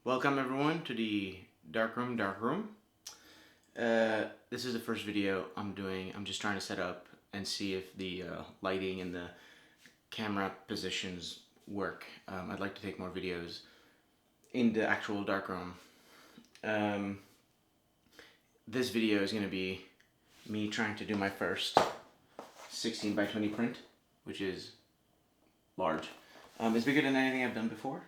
Welcome everyone to the Darkroom. This is the first video I'm doing. I'm just trying to set up and see if the lighting and the camera positions work. I'd like to take more videos in the actual darkroom. This video is going to be me trying to do my first 16 by 20 print, which is large. It's bigger than anything I've done before.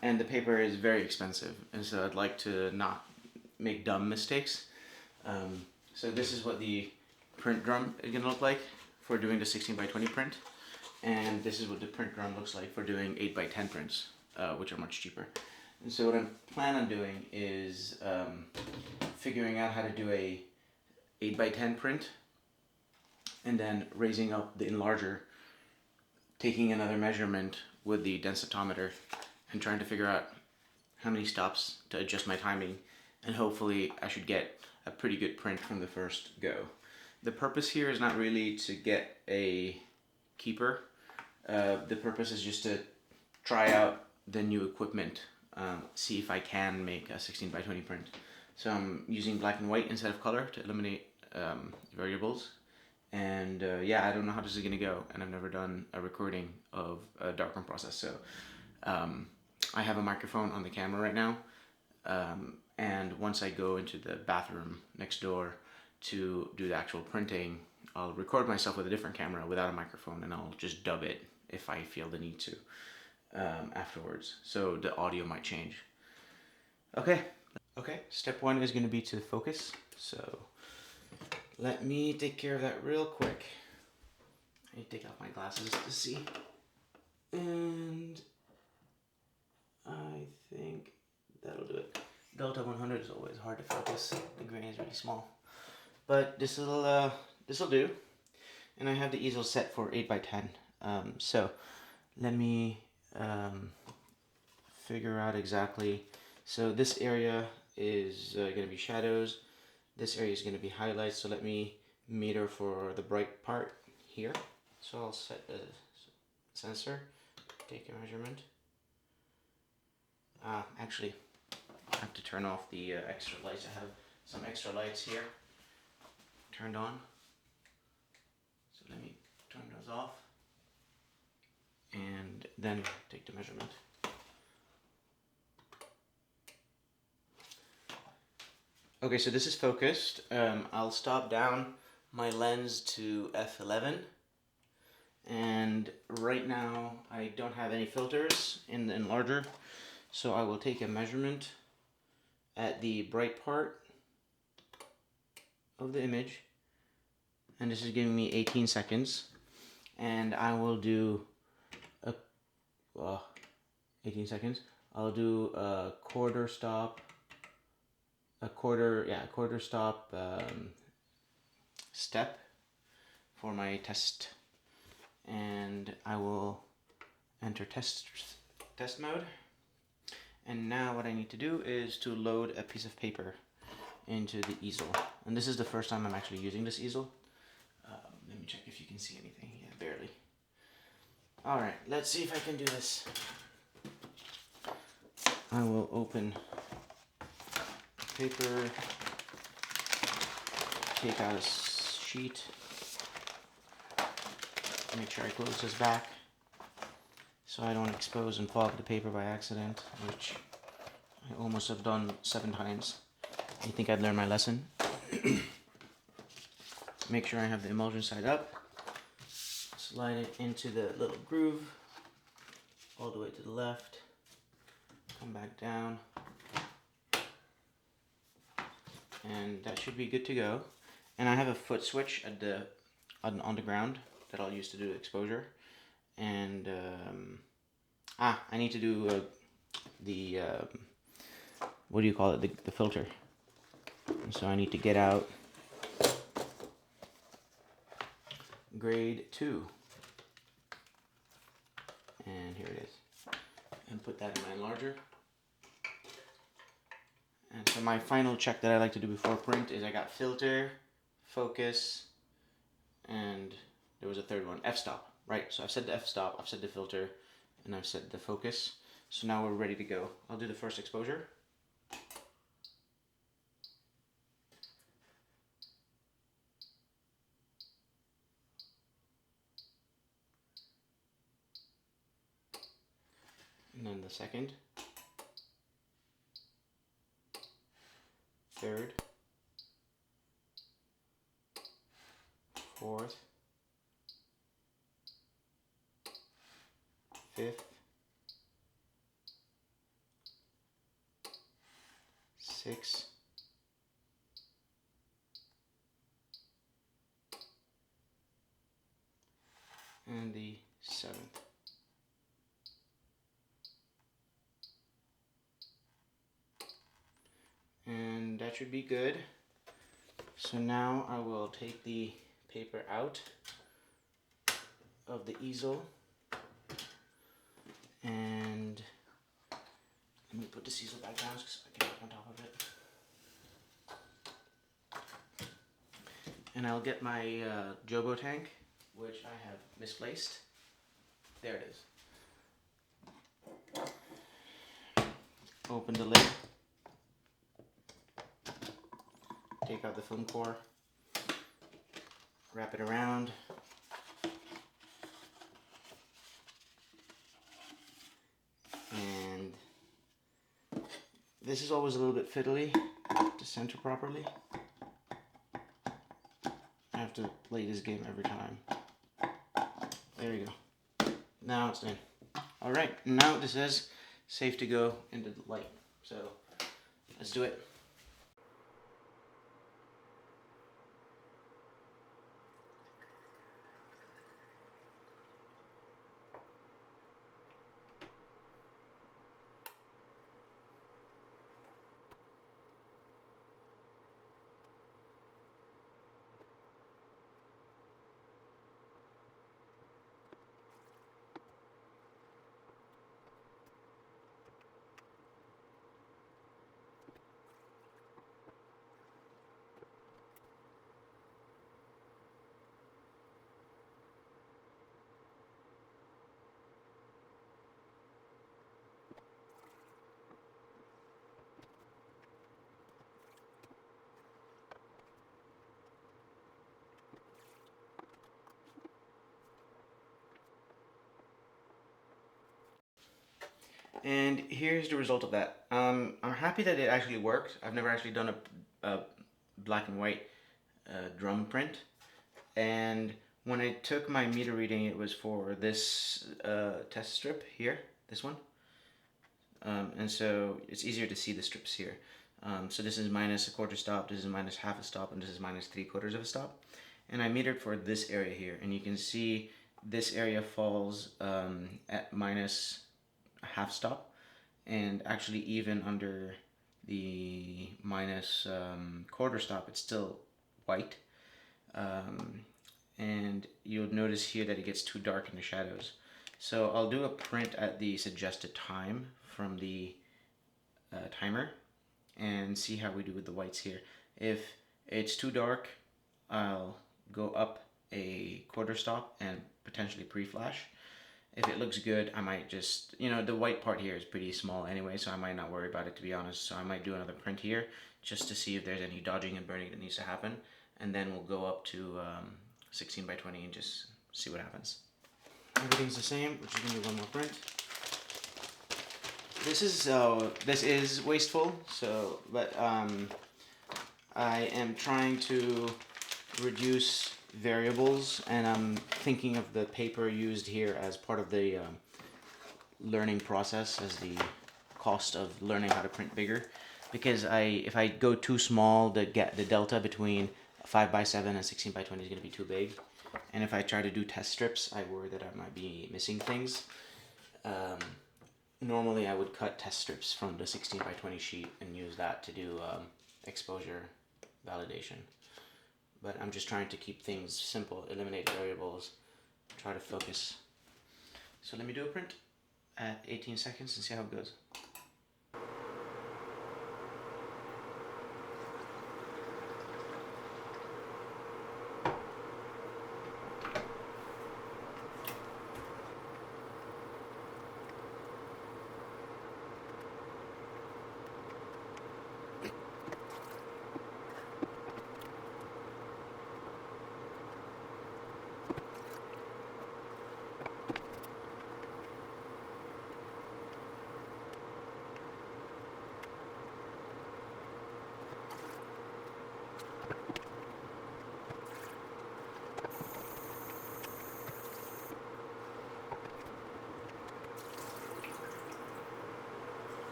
And the paper is very expensive, and so I'd like to not make dumb mistakes. So this is what the print drum is going to look like for doing the 16 by 20 print, and this is what the print drum looks like for doing 8 by 10 prints, which are much cheaper. And so what I plan on doing is figuring out how to do a 8 by 10 print, and then raising up the enlarger, taking another measurement with the densitometer, and trying to figure out how many stops to adjust my timing, and hopefully I should get a pretty good print from the first go. The purpose here is not really to get a keeper. The purpose is just to try out the new equipment, see if I can make a 16 by 20 print. So I'm using black and white instead of color to eliminate variables. And yeah, I don't know how this is gonna go, and I've never done a recording of a darkroom process, so I have a microphone on the camera right now, and once I go into the bathroom next door to do the actual printing, I'll record myself with a different camera without a microphone, and I'll just dub it if I feel the need to afterwards, so the audio might change. Okay, step one is going to be to focus, so let me take care of that real quick. I need to take off my glasses to see, and I think that'll do it. Delta 100 is always hard to focus. The grain is really small, but this'll do. And I have the easel set for 8 by 10. So let me figure out exactly. So this area is going to be shadows. This area is going to be highlights. So let me meter for the bright part here. So I'll set the sensor, take a measurement. Actually, I have to turn off the extra lights. I have some extra lights here turned on. So let me turn those off and then take the measurement. Okay, so this is focused. I'll stop down my lens to f11. And right now I don't have any filters in the enlarger. So I will take a measurement at the bright part of the image, and this is giving me 18 seconds, and I will do 18 seconds. I'll do a quarter stop step for my test, and I will enter test mode. And now what I need to do is to load a piece of paper into the easel. And this is the first time I'm actually using this easel. Let me check if you can see anything. Yeah, barely. Alright, let's see if I can do this. I will open paper, take out a sheet, make sure I close this back so I don't expose and fog the paper by accident, which I almost have done 7 times. I think I'd learned my lesson. Make sure I have the emulsion side up. Slide it into the little groove all the way to the left. Come back down. And that should be good to go. And I have a foot switch at on the ground that I'll use to do exposure. And I need to do the what do you call it, the filter. And so I need to get out grade 2, and here it is, and put that in my enlarger. And so my final check that I like to do before print is I got filter, focus, and there was a third one, f-stop. Right, so I've set the f-stop, I've set the filter, and I've set the focus. So now we're ready to go. I'll do the first exposure. And then the second, third, fourth, fifth, sixth, and the seventh. And that should be good. So now I will take the paper out of the easel and let me put this easel back down so I can get on top of it. And I'll get my Jobo tank, which I have misplaced. There it is. Open the lid. Take out the film core. Wrap it around. And this is always a little bit fiddly to center properly. I have to play this game every time. There you go. Now it's in. Alright, now this is safe to go into the light. So let's do it. And here's the result of that. I'm happy that it actually worked. I've never actually done a black and white drum print. And when I took my meter reading, it was for this test strip here, this one. And so it's easier to see the strips here. So this is minus a quarter stop, this is minus half a stop, and this is minus 3/4 of a stop. And I metered for this area here, and you can see this area falls at minus a half stop, and actually even under the minus quarter stop, it's still white. And you'll notice here that it gets too dark in the shadows. So I'll do a print at the suggested time from the timer and see how we do with the whites here. If it's too dark, I'll go up a quarter stop and potentially pre-flash. If it looks good, I might just, the white part here is pretty small anyway, so I might not worry about it, to be honest. So I might do another print here just to see if there's any dodging and burning that needs to happen. And then we'll go up to 16 by 20 and just see what happens. Everything's the same. We're just gonna do one more print. This is wasteful, but I am trying to reduce variables, and I'm thinking of the paper used here as part of the learning process, as the cost of learning how to print bigger. Because if I go too small, the delta between 5 by 7 and 16 by 20 is going to be too big. And if I try to do test strips, I worry that I might be missing things. Normally I would cut test strips from the 16 by 20 sheet and use that to do exposure validation. But I'm just trying to keep things simple, eliminate variables, try to focus. So let me do a print at 18 seconds and see how it goes.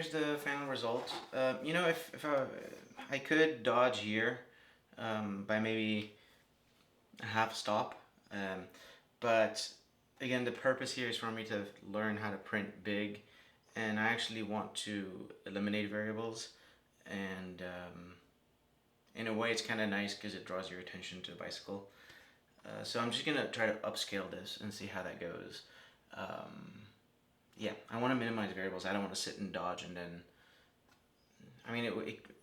here's the final result. You know, if I could dodge here by maybe a half stop, but again, the purpose here is for me to learn how to print big, and I actually want to eliminate variables, and in a way it's kind of nice because it draws your attention to the bicycle. So I'm just gonna try to upscale this and see how that goes. Yeah, I want to minimize variables. I don't want to sit and dodge and then, I mean,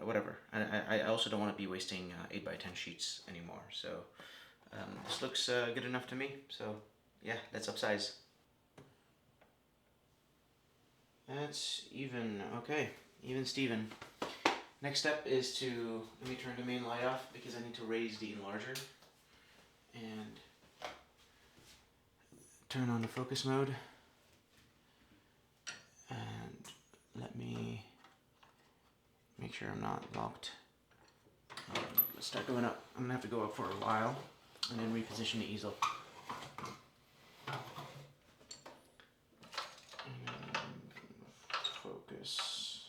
whatever. I also don't want to be wasting 8x10 sheets anymore. So this looks good enough to me. So yeah, let's upsize. That's even. Okay, even Steven. Next step is to, let me turn the main light off because I need to raise the enlarger and turn on the focus mode. And let me make sure I'm not locked. Let's start going up. I'm gonna have to go up for a while and then reposition the easel. And focus.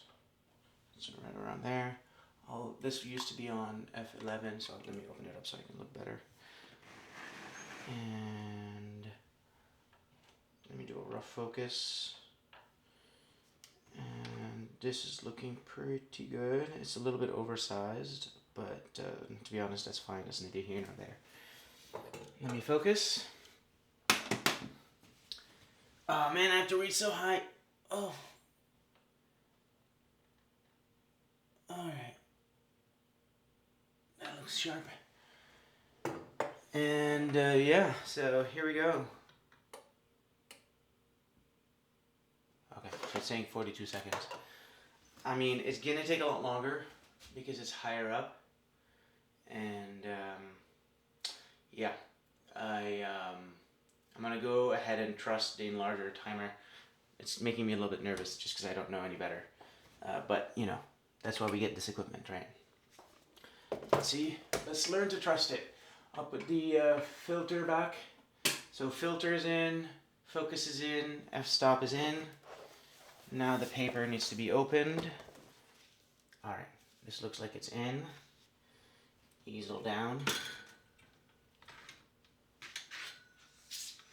So right around there. This used to be on F11, so let me open it up so I can look better. And let me do a rough focus. And this is looking pretty good. It's a little bit oversized, but to be honest, that's fine. That's neither here nor there. Let me focus. Oh man, I have to reach so high. Oh. Alright. That looks sharp. And yeah, so here we go. Okay, so it's saying 42 seconds. I mean, it's gonna take a lot longer because it's higher up. And yeah, I'm gonna go ahead and trust the enlarger timer. It's making me a little bit nervous just because I don't know any better. But you know, that's why we get this equipment, right? Let's see, let's learn to trust it. I'll put the filter back. So filter is in, focus is in, f-stop is in. Now the paper needs to be opened. Alright, this looks like it's in. Easel down.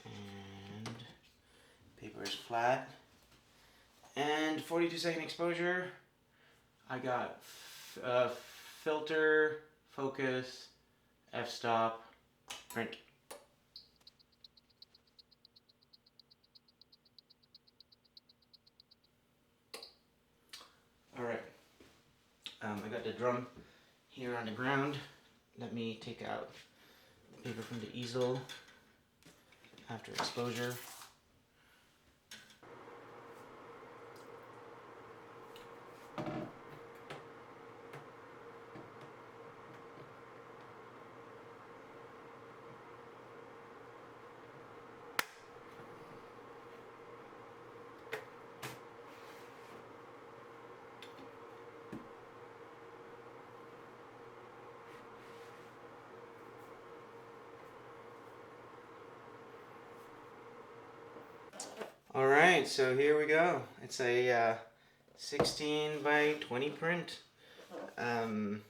And paper is flat. And 42-second exposure. I got filter, focus, f-stop, print. Alright, I got the drum here on the ground. Let me take out the paper from the easel after exposure. Alright, so here we go. It's a 16 by 20 print. And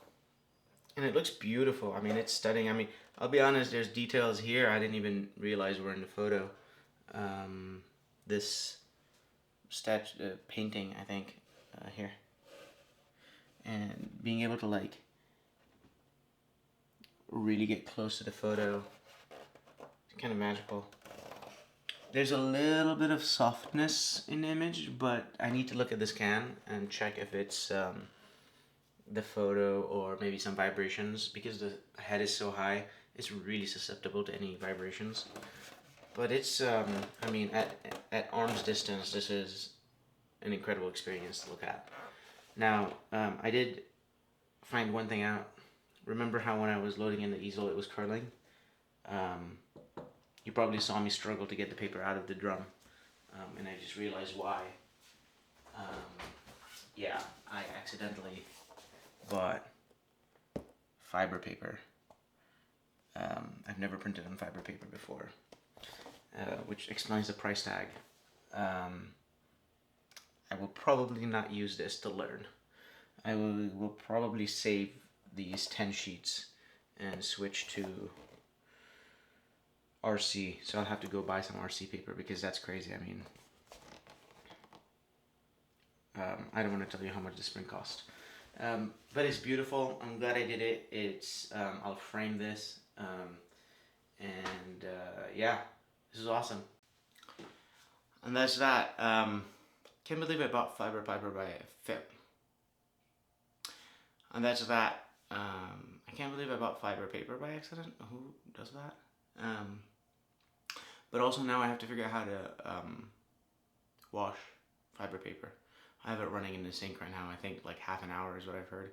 it looks beautiful. I mean, it's stunning. I mean, I'll be honest, there's details here I didn't even realize were in the photo. This painting, I think, here. And being able to, like, really get close to the photo, it's kind of magical. There's a little bit of softness in the image, but I need to look at the scan and check if it's the photo or maybe some vibrations, because the head is so high, it's really susceptible to any vibrations. But it's, I mean, at arm's distance, this is an incredible experience to look at. Now, I did find one thing out. Remember how when I was loading in the easel, it was curling? You probably saw me struggle to get the paper out of the drum, and I just realized why. Yeah, I accidentally bought fiber paper. I've never printed on fiber paper before, which explains the price tag. I will probably not use this to learn. I will probably save these 10 sheets and switch to RC. So I'll have to go buy some RC paper because that's crazy. I mean, I don't want to tell you how much this print cost. But it's beautiful. I'm glad I did it. It's I'll frame this. Yeah, this is awesome. And that's that. Can't believe I bought fiber by FIP. And that's that. I can't believe I bought fiber paper by accident. Who does that? But also now I have to figure out how to wash fiber paper. I have it running in the sink right now. I think like half an hour is what I've heard.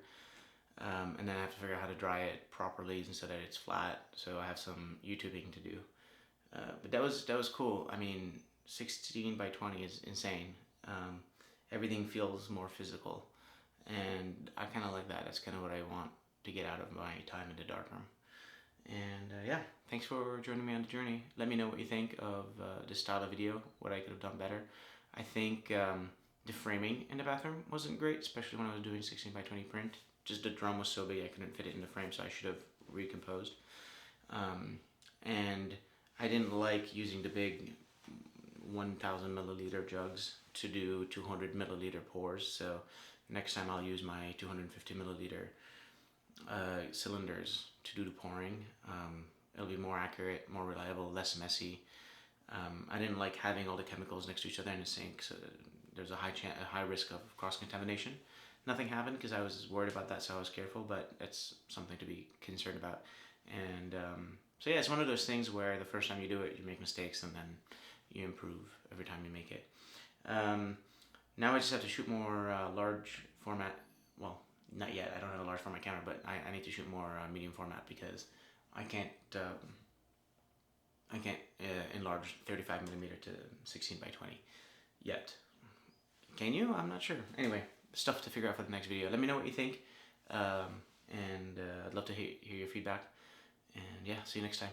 And then I have to figure out how to dry it properly so that it's flat. So I have some YouTubing to do. But that was cool. I mean, 16 by 20 is insane. Everything feels more physical, and I kind of like that. That's kind of what I want to get out of my time in the darkroom. And yeah, thanks for joining me on the journey. Let me know what you think of this style of video, what I could have done better. I think the framing in the bathroom wasn't great, especially when I was doing 16 by 20 print. Just the drum was so big I couldn't fit it in the frame, so I should have recomposed. And I didn't like using the big 1,000 milliliter jugs to do 200 milliliter pours, so next time I'll use my 250 milliliter cylinders to do the pouring. It'll be more accurate, more reliable, less messy. I didn't like having all the chemicals next to each other in the sink, so there's a high risk of cross-contamination. Nothing happened because I was worried about that, so I was careful, but it's something to be concerned about. And so yeah, it's one of those things where the first time you do it, you make mistakes, and then you improve every time you make it. Now I just have to shoot more large format. Well, not yet. I don't have a large format camera, but I need to shoot more medium format because I can't enlarge 35 millimeter to 16 by 20 yet. Can you? I'm not sure. Anyway, stuff to figure out for the next video. Let me know what you think, and I'd love to hear your feedback. And yeah, see you next time.